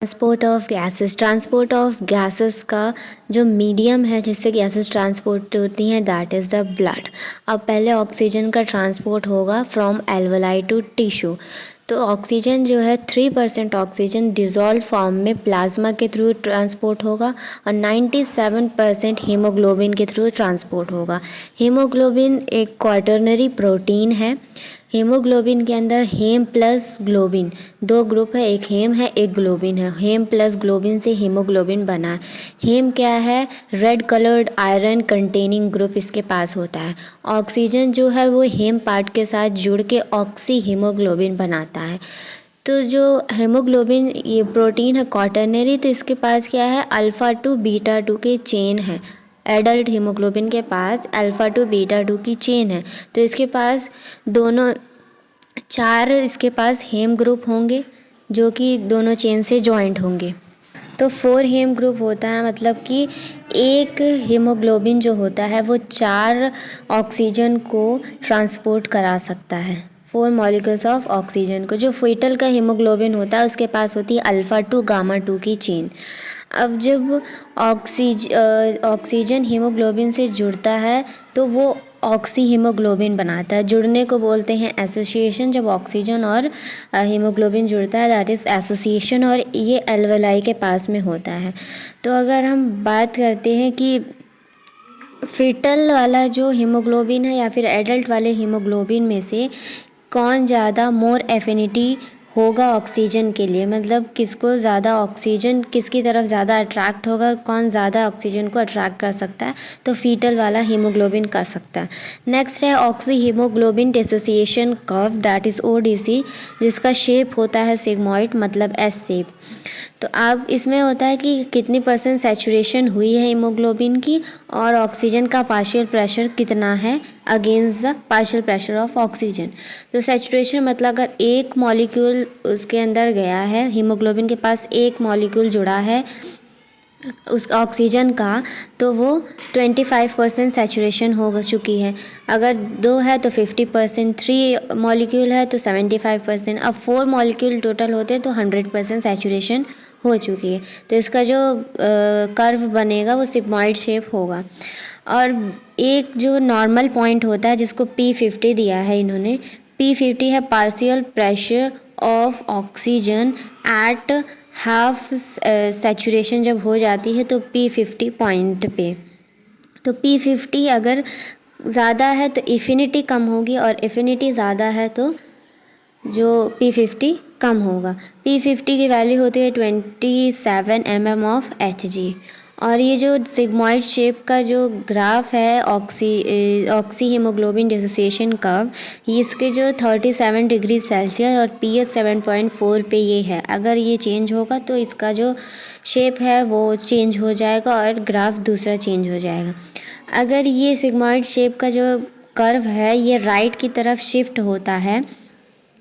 Transport of gases का जो medium है जिससे गैसेस ट्रांसपोर्ट होती हैं दैट इज़ द ब्लड। अब पहले ऑक्सीजन का ट्रांसपोर्ट होगा फ्रॉम एल्वलाई टू टिश्यू। तो ऑक्सीजन जो है 3% ऑक्सीजन डिज़ोल्व फॉर्म में प्लाज्मा के थ्रू ट्रांसपोर्ट होगा और 97% हीमोग्लोबिन के थ्रू ट्रांसपोर्ट होगा। हीमोग्लोबिन एक क्वाटर्नरी प्रोटीन है। हीमोग्लोबिन के अंदर हेम प्लस ग्लोबिन दो ग्रुप है, एक हेम है एक ग्लोबिन है। हेम प्लस ग्लोबिन से हीमोग्लोबिन बना है। हेम क्या है? Red coloured iron containing group इसके पास होता है। ऑक्सीजन जो है वो हेम पार्ट के साथ जुड़ के ऑक्सी हीमोग्लोबिन बनाता है। तो जो हीमोग्लोबिन ये प्रोटीन है क्वाटर्नरी, तो इसके पास क्या है? अल्फ़ा टू बीटा टू की चेन है। एडल्ट हीमोग्लोबिन के पास अल्फ़ा टू बीटा टू की चेन है। तो इसके पास दोनों चार इसके पास हेम ग्रुप होंगे जो कि दोनों चेन से जॉइंट होंगे। तो 4 हेम ग्रुप होता है, मतलब कि एक हीमोग्लोबिन जो होता है वो 4 ऑक्सीजन को ट्रांसपोर्ट करा सकता है। 4 मॉलिक्यूल्स ऑफ ऑक्सीजन को। जो फीटल का हीमोग्लोबिन होता है उसके पास होती है अल्फ़ा टू गामा टू की चेन। अब जब ऑक्सीजन हीमोग्लोबिन से जुड़ता है तो वो ऑक्सी हीमोग्लोबिन बनाता है। जुड़ने को बोलते हैं एसोसिएशन। जब ऑक्सीजन और हीमोग्लोबिन जुड़ता है दैट इज़ एसोसिएशन, और ये एल्वेलाई के पास में होता है। तो अगर हम बात करते हैं कि फीटल वाला जो हीमोग्लोबिन है या फिर एडल्ट वाले हीमोग्लोबिन में से कौन ज़्यादा मोर एफिनिटी होगा ऑक्सीजन के लिए, मतलब किसको ज़्यादा ऑक्सीजन किसकी तरफ ज़्यादा अट्रैक्ट होगा, कौन ज़्यादा ऑक्सीजन को अट्रैक्ट कर सकता है, तो फीटल वाला हीमोग्लोबिन कर सकता है। नेक्स्ट है oxyhaemoglobin dissociation curve that is ODC, जिसका शेप होता है सिग्मॉइड, मतलब एस शेप। तो अब इसमें होता है कि कितनी % सैचुरेशन हुई है हीमोग्लोबिन की और ऑक्सीजन का पार्शियल प्रेशर कितना है against the partial pressure of oxygen. तो सैचुरेशन मतलब अगर एक मॉलिक्यूल उसके अंदर गया है, हीमोग्लोबिन के पास एक मॉलिक्यूल जुड़ा है उस ऑक्सीजन का, तो वो 25% सैचुरेशन हो चुकी है। अगर 2 है तो 50%, 3 मॉलिक्यूल है तो 75%, अब 4 मॉलिक्यूल टोटल होते हैं तो 100% सैचुरेशन हो चुकी है। तो इसका जो कर्व बनेगा वो सिग्मॉइड शेप होगा। और एक जो नॉर्मल पॉइंट होता है जिसको P50 दिया है इन्होंने, P50 है partial pressure of oxygen at half saturation जब हो जाती है तो P50 पॉइंट पे। तो P50 अगर ज़्यादा है तो एफिनिटी कम होगी और एफिनिटी ज़्यादा है तो जो P50 कम होगा। P50 की वैल्यू होती है 27 mm ऑफ Hg। और ये जो सिग्मॉइड शेप का जो ग्राफ है ऑक्सी हीमोग्लोबिन डिसोसिएशन कर्व, ये इसके जो 37 डिग्री सेल्सियस और pH 7.4 पे ये है। अगर ये चेंज होगा तो इसका जो शेप है वो चेंज हो जाएगा और ग्राफ दूसरा चेंज हो जाएगा। अगर ये सिग्मॉइड शेप का जो कर्व है ये राइट की तरफ शिफ्ट होता है,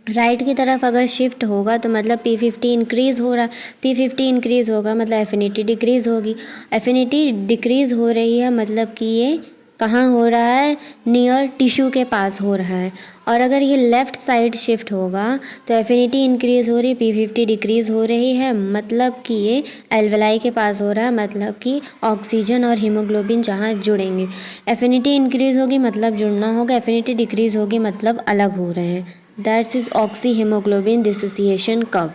राइट की तरफ अगर शिफ्ट होगा तो मतलब P50 इंक्रीज़ हो रहा, P50 इंक्रीज़ होगा मतलब एफिनिटी डिक्रीज़ होगी। एफिनिटी डिक्रीज़ हो रही है मतलब कि ये कहाँ हो रहा है? नियर टिश्यू के पास हो रहा है। और अगर ये लेफ़्ट साइड शिफ्ट होगा तो एफिनिटी इंक्रीज़ हो रही, P50 डिक्रीज़ हो रही है, मतलब कि ये एल्वेलाई के पास हो रहा है, मतलब कि ऑक्सीजन और हीमोग्लोबिन जहाँ जुड़ेंगे। एफिनिटी इंक्रीज़ होगी मतलब जुड़ना होगा, एफिनिटी डिक्रीज़ होगी मतलब अलग हो रहे हैं। That is oxyhemoglobin dissociation curve.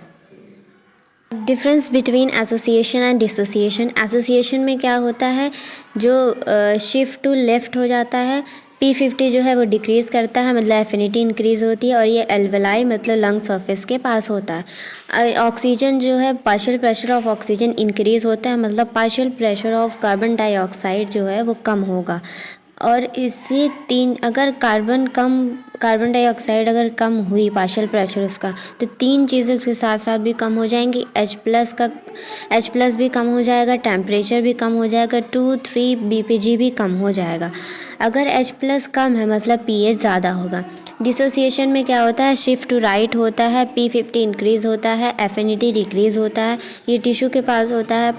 Difference between association and dissociation. Association में क्या होता है, जो शिफ्ट टू लेफ़्ट हो जाता है, P50 जो है वो डिक्रीज़ करता है मतलब एफिनिटी इंक्रीज़ होती है, और ये एल्वेलाई मतलब लंग सरफेस के पास होता है। ऑक्सीजन जो है partial pressure of oxygen increase होता है मतलब partial pressure of carbon dioxide जो है वो कम होगा। और इससे अगर कार्बन डाइऑक्साइड अगर कम हुई पार्शियल प्रेशर उसका, तो 3 चीज़ें उसके साथ साथ भी कम हो जाएंगी। H प्लस भी कम हो जाएगा, टेम्परेचर भी कम हो जाएगा, 2-3 BPG भी कम हो जाएगा। अगर H प्लस कम है मतलब pH ज़्यादा होगा। डिसोसिएशन में क्या होता है, शिफ्ट टू राइट होता है, P50 इंक्रीज़ होता है, एफिनिटी डिक्रीज़ होता है, ये टिश्यू के पास होता है।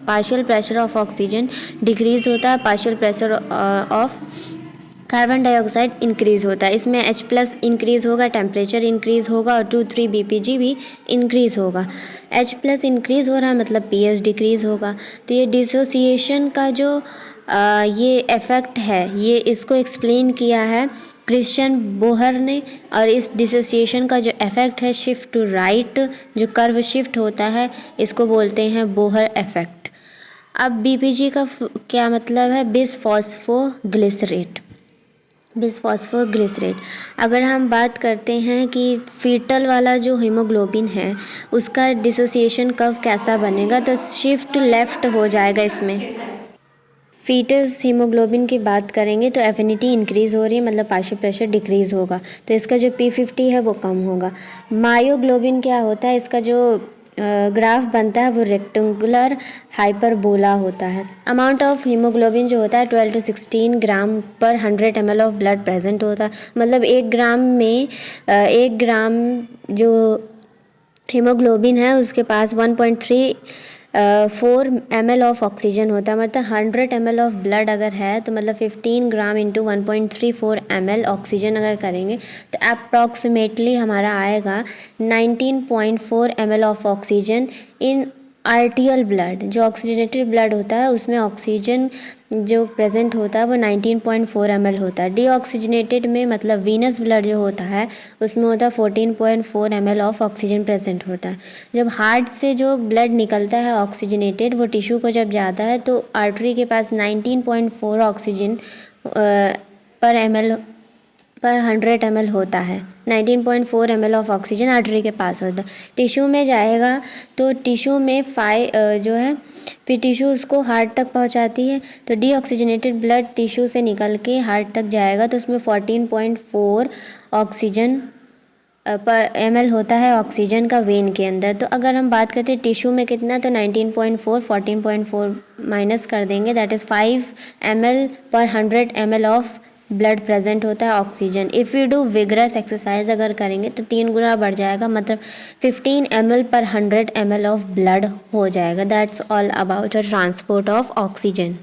Partial pressure of oxygen decrease होता है, partial pressure of carbon dioxide increase होता है, इसमें H+ इंक्रीज़ होगा, टेम्परेचर इंक्रीज़ होगा और 2,3 BPG भी इंक्रीज़ होगा। H+ इंक्रीज़ हो रहा है मतलब pH डिक्रीज़ होगा। तो ये डिसोसिएशन का जो ये इफ़ेक्ट है, ये इसको एक्सप्लेन किया है क्रिश्चियन बोहर ने। और इस डिसोसिएशन का जो इफ़ेक्ट है शिफ्ट टू राइट, जो कर्व शिफ्ट होता है, इसको बोलते हैं बोहर इफ़ेक्ट। अब BPG का क्या मतलब है? बिसफॉस्फोग्लिसरेट। बिसफॉस्फोग्लिसरेट। अगर हम बात करते हैं कि फीटल वाला जो हीमोग्लोबिन है उसका डिसोसिएशन कर्व कैसा बनेगा, तो शिफ्ट लेफ़्ट हो जाएगा इसमें। फीटस हीमोग्लोबिन की बात करेंगे तो एफिनिटी इंक्रीज़ हो रही है, मतलब पार्शियल प्रेशर डिक्रीज़ होगा, तो इसका जो P50 है वो कम होगा। मायोग्लोबिन क्या होता है? इसका जो ग्राफ बनता है वो रेक्टेंगुलर हाइपरबोला होता है। अमाउंट ऑफ हीमोग्लोबिन जो होता है 12 to 16 ग्राम पर 100 ml ऑफ ब्लड प्रेजेंट होता है, मतलब 1 ग्राम में 1 ग्राम जो हीमोग्लोबिन है उसके पास 1.34 ml ऑफ ऑक्सीजन होता है। मतलब 100 ml ऑफ ब्लड अगर है तो मतलब 15 ग्राम इंटू 1.34 ml ऑक्सीजन अगर करेंगे तो अप्रॉक्सीमेटली हमारा आएगा 19.4 ml of oxygen in आर्टियल blood. जो ऑक्सीजनेटेड ब्लड होता है उसमें ऑक्सीजन जो प्रेजेंट होता है वो 19.4 ml होता है। डीऑक्सीजनेटेड में मतलब वीनस ब्लड जो होता है उसमें होता है 14.4 ml ऑफ ऑक्सीजन प्रेजेंट होता है। जब हार्ट से जो ब्लड निकलता है ऑक्सीजनेटेड वो टिश्यू को जब जाता है तो आर्टरी के पास 19.4 ऑक्सीजन पर ml पर 100 ml होता है। 19.4 ml ऑफ ऑक्सीजन आर्टरी के पास होता है। टिश्यू में जाएगा तो टिश्यू में जो है फिर टिश्यू उसको हार्ट तक पहुंचाती है, तो डीऑक्सीजनेटेड ब्लड टिश्यू से निकल के हार्ट तक जाएगा तो उसमें 14.4 ऑक्सीजन पर ml होता है ऑक्सीजन का वेन के अंदर। तो अगर हम बात करते हैं टिश्यू में कितना, तो 19.4 14.4 माइनस कर देंगे, दैट इज़ 5 ml पर 100 ml ऑफ ब्लड प्रेजेंट होता है oxygen. If you do vigorous exercise अगर करेंगे तो 3 गुना बढ़ जाएगा, मतलब 15 ml पर 100 ml ऑफ ब्लड हो जाएगा। That's all about a transport of oxygen.